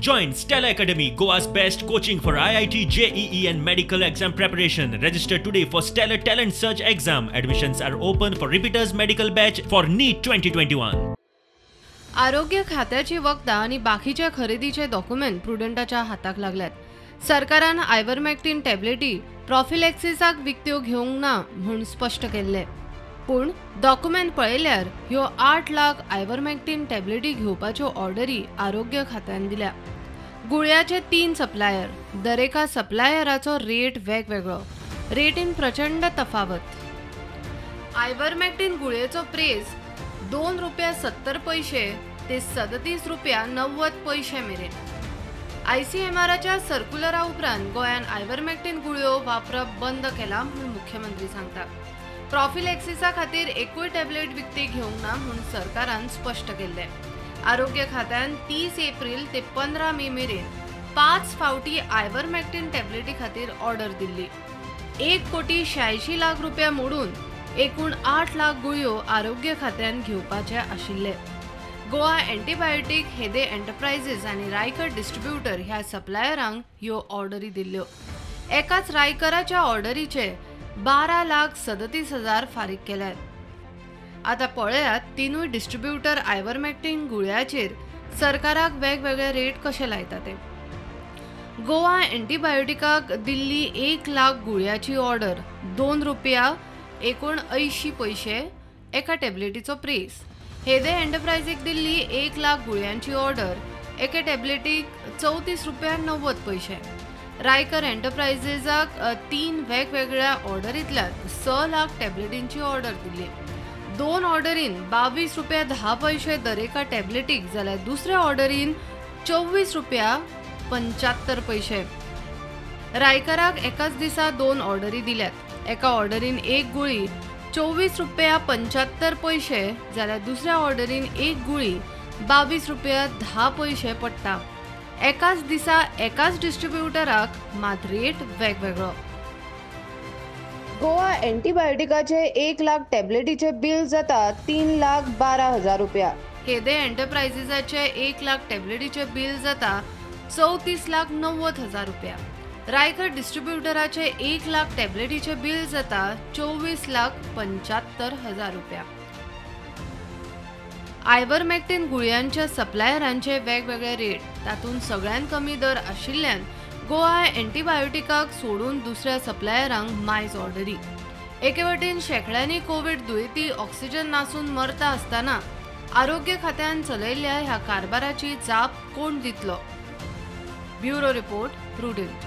Join Stella Academy, Goa's best coaching for IIT, JEE and medical exam preparation. Register today for Stellar Talent Search exam. Admissions are open for repeaters medical batch for NEET 2021. आरोग्य खात्याची वखदा आणि बाकीच्या खरेदीचे document प्रुडंटाच्या हाताक लागल्यात. सरकारान आयव्हरमॅक्टिन टॅब्लेटी प्रॉफिलॅक्सिसाक विकत्यो घेवंक ना म्हूण स्पष्ट केल्ले. पूण डॉक्युमेंट पळयल्यार ह्यो 8 लाख आयव्हरमॅक्टिन टॅब्लेटी घेवपाच्यो ऑर्डरी आरोग्य खात्यान दिल्या. गुळयाचे 3 सप्लायर, दरेका सप्लायराचो रेट वेगवेगळो, रेटीन प्रचंड तफावत. आयव्हरमॅक्टिन गुळयेचो प्रेस ₹2.70 ते ₹37.90 मेरेन. ICMRच्या सर्क्युलरा उपरांत गोंयान आयव्हरमॅक्टिन गुळयो वापरप बंद केला म्हूण मुख्यमंत्री सांगता. प्रॉफिलॅक्सिसा खातीर एकूय टॅब्लेट विकती घेवंक ना म्हूण सरकारान स्पश्ट केल्ले. आरोग्य खात्यान 30 एप्रिल ते 15 मे मेरेन 5 फावटी आयव्हरमॅक्टिन टॅब्लेटी खातीर ऑर्डर दिल्ली. ₹1.86 मोडून एकूण 8 लाख गुळयो आरोग्य खात्यान घेवपाचे आशिल्ले. गोवा एंटीबायोटीक हेदे एंटरप्राइजेस आणि रायकर डिस्ट्रीब्युटर ह्या सप्लायरांक ह्यो ऑर्डरी दिल्ल्यो. एकाच रायकराच्या ऑर्डरीचे 12,37,000 फारीक केल्यात. आता पळयात तीनूय डिस्ट्रीब्युटर आयव्हरमॅक्टिन गुळयाचेर सरकाराक वेगवेगळे रेट कशे लायता ते. गोवा एंटीबायोटिकाक दिल्ली 1 लाख गुळयाची ऑर्डर ₹2.79 एका टॅब्लेटीचो प्रेस. हेदे एंटरप्राइजीक दिल्ली 1 लाख गुळयांची ऑर्डर एका टॅब्लेटीक ₹34.90. रायकर एंटरप्राइजेसाक 3 वेगवेगळ्या ऑर्डरींतल्यान 6 लाख टॅब्लेटींची ऑर्डर दिल्ली. 2 ऑर्डरीन ₹22.10 दरेका टॅब्लेटीक जाल्यार दुसऱ्या ऑर्डरीन ₹24.75. रायकराक एकाच दिसा 2 ऑर्डरी दिल्यात. एका ऑर्डरीन एक गुळी ₹24.75 जाल्यार दुसऱ्या ऑर्डरीन एक गुळी ₹22.10 पडटा. एकाच दिसा एकाच डिस्ट्रीब्युटराक मात रेट वेगवेगळो. गोवा एंटीबायोटिकाचे 1 लाख टॅब्लेटीचे बिल जाता ₹3,12,000. हेदे एंटरप्राइजेसाचे 1 लाख टॅब्लेटीचे बिल जाता ₹34,90,000. रायकर डिस्ट्रीब्युटराचे 1 लाख टॅब्लेटीचे बिल जाता ₹24,75,000. आयव्हरमॅक्टिन गुळयांच्या सप्लायरांचे वेगवेगळे रेट, तातूंत सगळ्यांत कमी दर आशिल्ल्यान गोवा एंटीबायोटिकाक सोडून दुसऱ्या सप्लायरांक मायज ऑर्डरी. एके वटेन शेकड्यांनी कोविड दुयेंती ऑक्सिजन नासून मरता आसतना आरोग्य खात्यान चलयल्ल्या ह्या कारभाराची जाप कोण दितलो? Bureau report, prudent.